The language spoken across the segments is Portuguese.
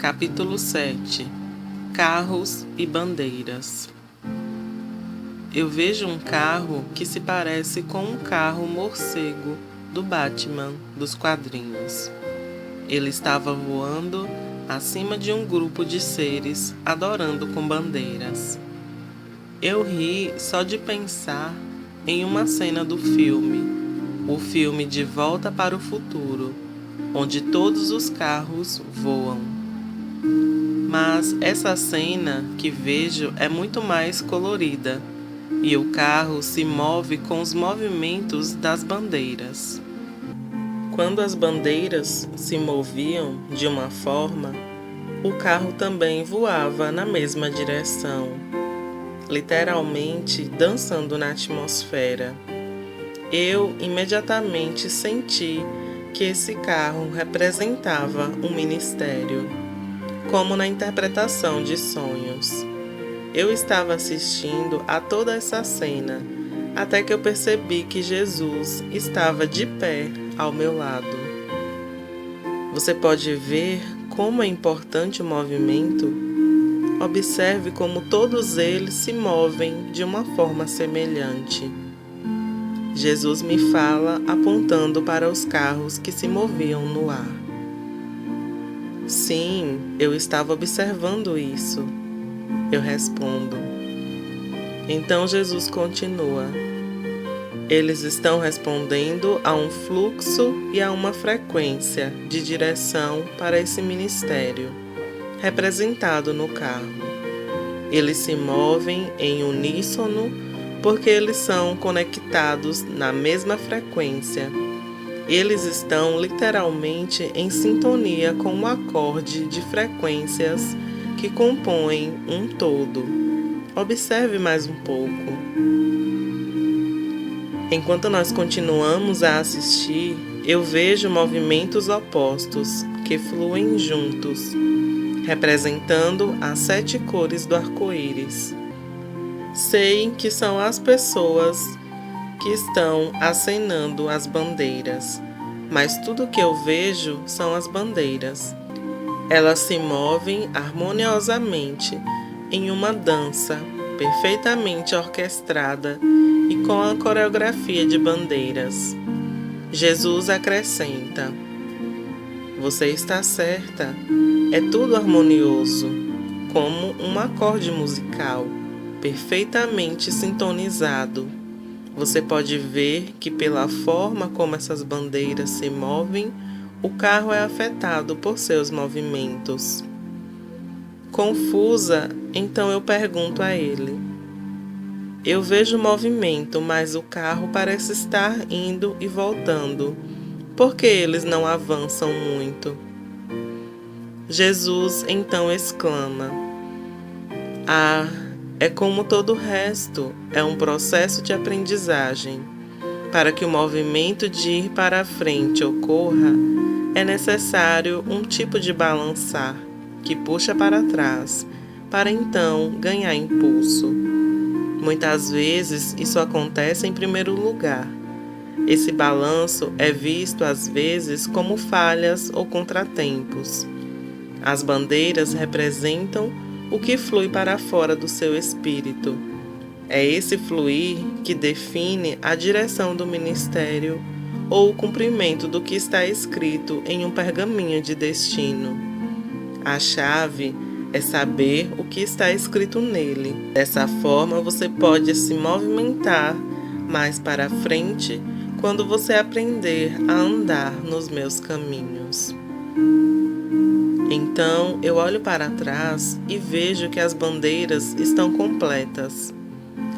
Capítulo 7. Carros e bandeiras. Eu vejo um carro que se parece com um carro morcego do Batman dos quadrinhos. Ele estava voando acima de um grupo de seres adorando com bandeiras. Eu ri só de pensar em uma cena do filme, o filme De Volta para o Futuro, onde todos os carros voam. Mas essa cena que vejo é muito mais colorida e o carro se move com os movimentos das bandeiras. Quando as bandeiras se moviam de uma forma, o carro também voava na mesma direção, literalmente dançando na atmosfera. Eu imediatamente senti que esse carro representava um ministério, como na interpretação de sonhos. Eu estava assistindo a toda essa cena, até que eu percebi que Jesus estava de pé ao meu lado. Você pode ver como é importante o movimento? Observe como todos eles se movem de uma forma semelhante. Jesus me fala apontando para os carros que se moviam no ar. Sim, eu estava observando isso. Eu respondo. Então Jesus continua. Eles estão respondendo a um fluxo e a uma frequência de direção para esse ministério, representado no carro. Eles se movem em uníssono porque eles são conectados na mesma frequência. Eles estão literalmente em sintonia com um acorde de frequências que compõem um todo. Observe mais um pouco. Enquanto nós continuamos a assistir, eu vejo movimentos opostos que fluem juntos, representando as 7 cores do arco-íris. Sei que são as pessoas que estão acenando as bandeiras, mas tudo que eu vejo são as bandeiras. Elas se movem harmoniosamente em uma dança perfeitamente orquestrada e com a coreografia de bandeiras. Jesus acrescenta: Você está certa, é tudo harmonioso, como um acorde musical, perfeitamente sintonizado. Você pode ver que pela forma como essas bandeiras se movem, o carro é afetado por seus movimentos. Confusa, então eu pergunto a ele. Eu vejo movimento, mas o carro parece estar indo e voltando. Por que eles não avançam muito? Jesus então exclama: é como todo o resto, é um processo de aprendizagem. Para que o movimento de ir para a frente ocorra, é necessário um tipo de balançar, que puxa para trás, para então ganhar impulso. Muitas vezes isso acontece em primeiro lugar. Esse balanço é visto às vezes como falhas ou contratempos. As bandeiras representam o que flui para fora do seu espírito. É esse fluir que define a direção do ministério ou o cumprimento do que está escrito em um pergaminho de destino. A chave é saber o que está escrito nele. Dessa forma, você pode se movimentar mais para frente quando você aprender a andar nos meus caminhos. Então, eu olho para trás e vejo que as bandeiras estão completas.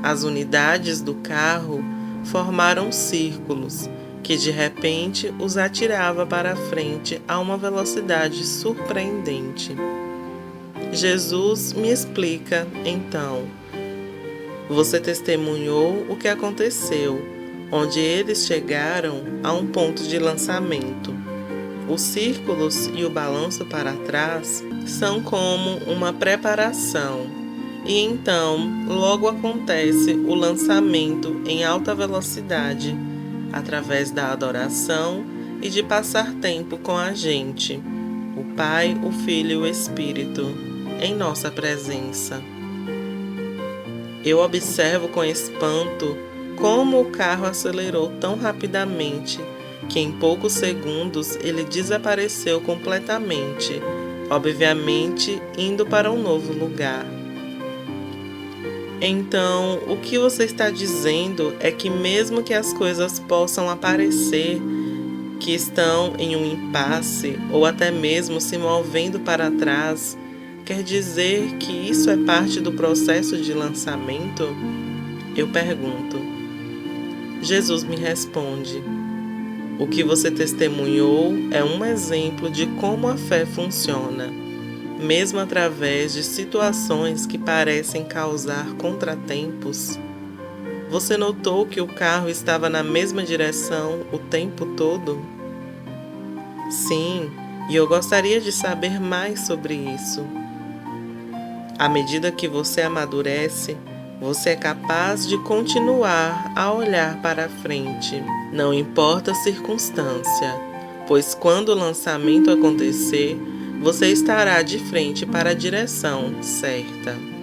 As unidades do carro formaram círculos que de repente os atirava para frente a uma velocidade surpreendente. Jesus me explica, então. Você testemunhou o que aconteceu, onde eles chegaram a um ponto de lançamento. Os círculos e o balanço para trás são como uma preparação, e então logo acontece o lançamento em alta velocidade, através da adoração e de passar tempo com a gente. O Pai, o Filho e o Espírito, em nossa presença. Eu observo com espanto como o carro acelerou tão rapidamente que em poucos segundos ele desapareceu completamente, obviamente indo para um novo lugar. Então, o que você está dizendo é que mesmo que as coisas possam aparecer que estão em um impasse ou até mesmo se movendo para trás, quer dizer que isso é parte do processo de lançamento? Eu pergunto. Jesus me responde: o que você testemunhou é um exemplo de como a fé funciona. Mesmo através de situações que parecem causar contratempos, você notou que o carro estava na mesma direção o tempo todo? Sim, e eu gostaria de saber mais sobre isso. À medida que você amadurece, você é capaz de continuar a olhar para frente, não importa a circunstância, pois quando o lançamento acontecer, você estará de frente para a direção certa.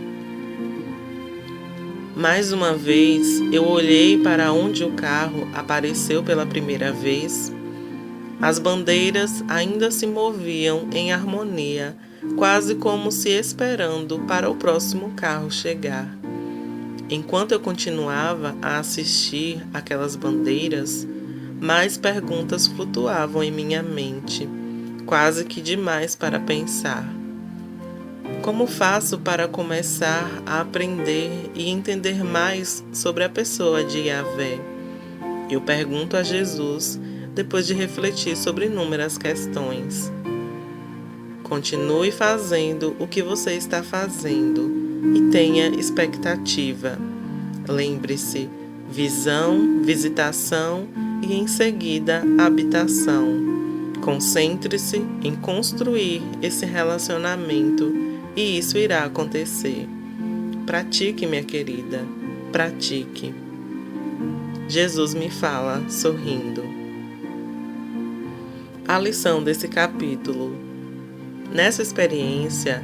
Mais uma vez, eu olhei para onde o carro apareceu pela primeira vez. As bandeiras ainda se moviam em harmonia, quase como se esperando para o próximo carro chegar. Enquanto eu continuava a assistir aquelas bandeiras, mais perguntas flutuavam em minha mente, quase que demais para pensar. Como faço para começar a aprender e entender mais sobre a pessoa de Yahvé? Eu pergunto a Jesus depois de refletir sobre inúmeras questões. Continue fazendo o que você está fazendo e tenha expectativa. Lembre-se, visão, visitação e em seguida habitação. Concentre-se em construir esse relacionamento e isso irá acontecer. Pratique, minha querida, pratique. Jesus me fala sorrindo. A lição desse capítulo. Nessa experiência,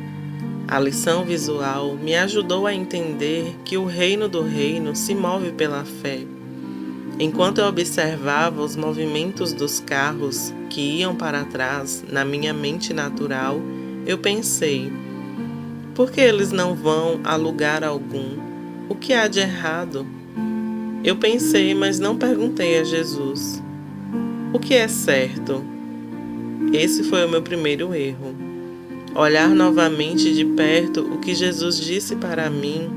a lição visual me ajudou a entender que o reino do reino se move pela fé. Enquanto eu observava os movimentos dos carros que iam para trás na minha mente natural, eu pensei: por que eles não vão a lugar algum? O que há de errado? Eu pensei, mas não perguntei a Jesus. O que é certo? Esse foi o meu primeiro erro. Olhar novamente de perto o que Jesus disse para mim.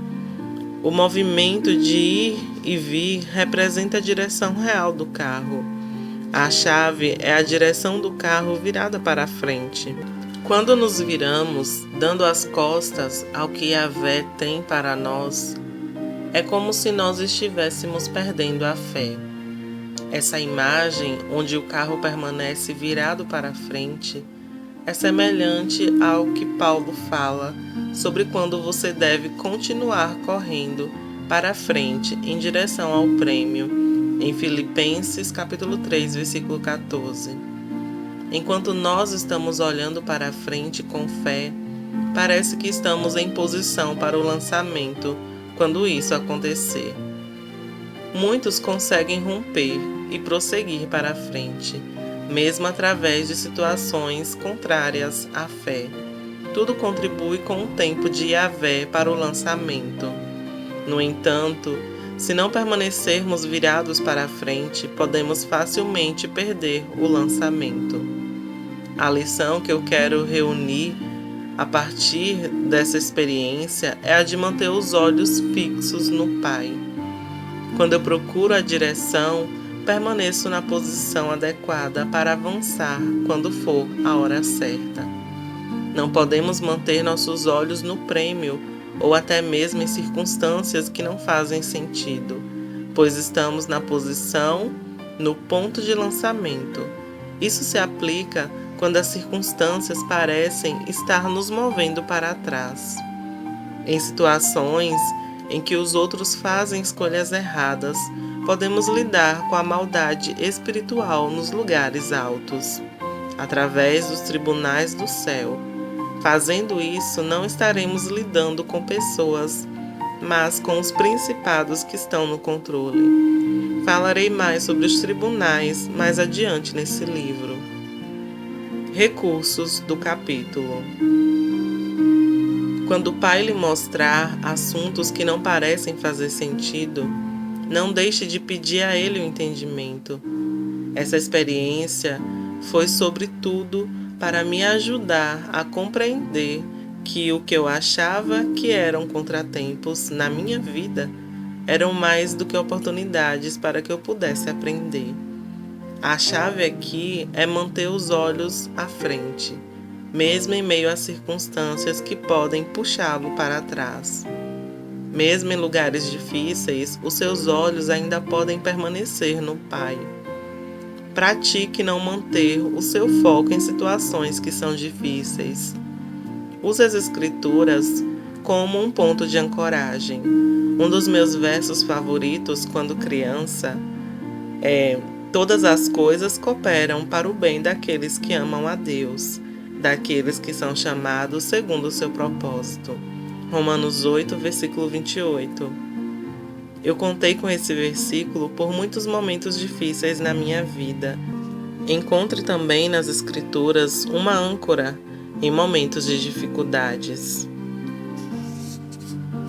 O movimento de ir e vir representa a direção real do carro. A chave é a direção do carro virada para a frente. Quando nos viramos, dando as costas ao que Yahvé tem para nós, é como se nós estivéssemos perdendo a fé. Essa imagem, onde o carro permanece virado para frente, é semelhante ao que Paulo fala sobre quando você deve continuar correndo para frente em direção ao prêmio, em Filipenses capítulo 3, versículo 14. Enquanto nós estamos olhando para frente com fé, parece que estamos em posição para o lançamento quando isso acontecer. Muitos conseguem romper e prosseguir para frente, mesmo através de situações contrárias à fé. Tudo contribui com o tempo de Yahvé para o lançamento. No entanto, se não permanecermos virados para a frente, podemos facilmente perder o lançamento. A lição que eu quero reunir a partir dessa experiência é a de manter os olhos fixos no Pai. Quando eu procuro a direção, permaneço na posição adequada para avançar quando for a hora certa. Não podemos manter nossos olhos no prêmio ou até mesmo em circunstâncias que não fazem sentido, pois estamos na posição, no ponto de lançamento. Isso se aplica quando as circunstâncias parecem estar nos movendo para trás. Em situações em que os outros fazem escolhas erradas, podemos lidar com a maldade espiritual nos lugares altos. através dos tribunais do céu. Fazendo isso, não estaremos lidando com pessoas, mas com os principados que estão no controle. Falarei mais sobre os tribunais mais adiante nesse livro. Recursos do capítulo. Quando o Pai lhe mostrar assuntos que não parecem fazer sentido, não deixe de pedir a Ele o entendimento. Essa experiência foi, sobretudo, para me ajudar a compreender que o que eu achava que eram contratempos na minha vida eram mais do que oportunidades para que eu pudesse aprender. A chave aqui é manter os olhos à frente, mesmo em meio a circunstâncias que podem puxá-lo para trás. Mesmo em lugares difíceis, os seus olhos ainda podem permanecer no Pai. Pratique não manter o seu foco em situações que são difíceis. Use as Escrituras como um ponto de ancoragem. Um dos meus versos favoritos quando criança é: todas as coisas cooperam para o bem daqueles que amam a Deus, daqueles que são chamados segundo o seu propósito. Romanos 8, versículo 28. Eu contei com esse versículo por muitos momentos difíceis na minha vida. Encontre também nas Escrituras uma âncora em momentos de dificuldades.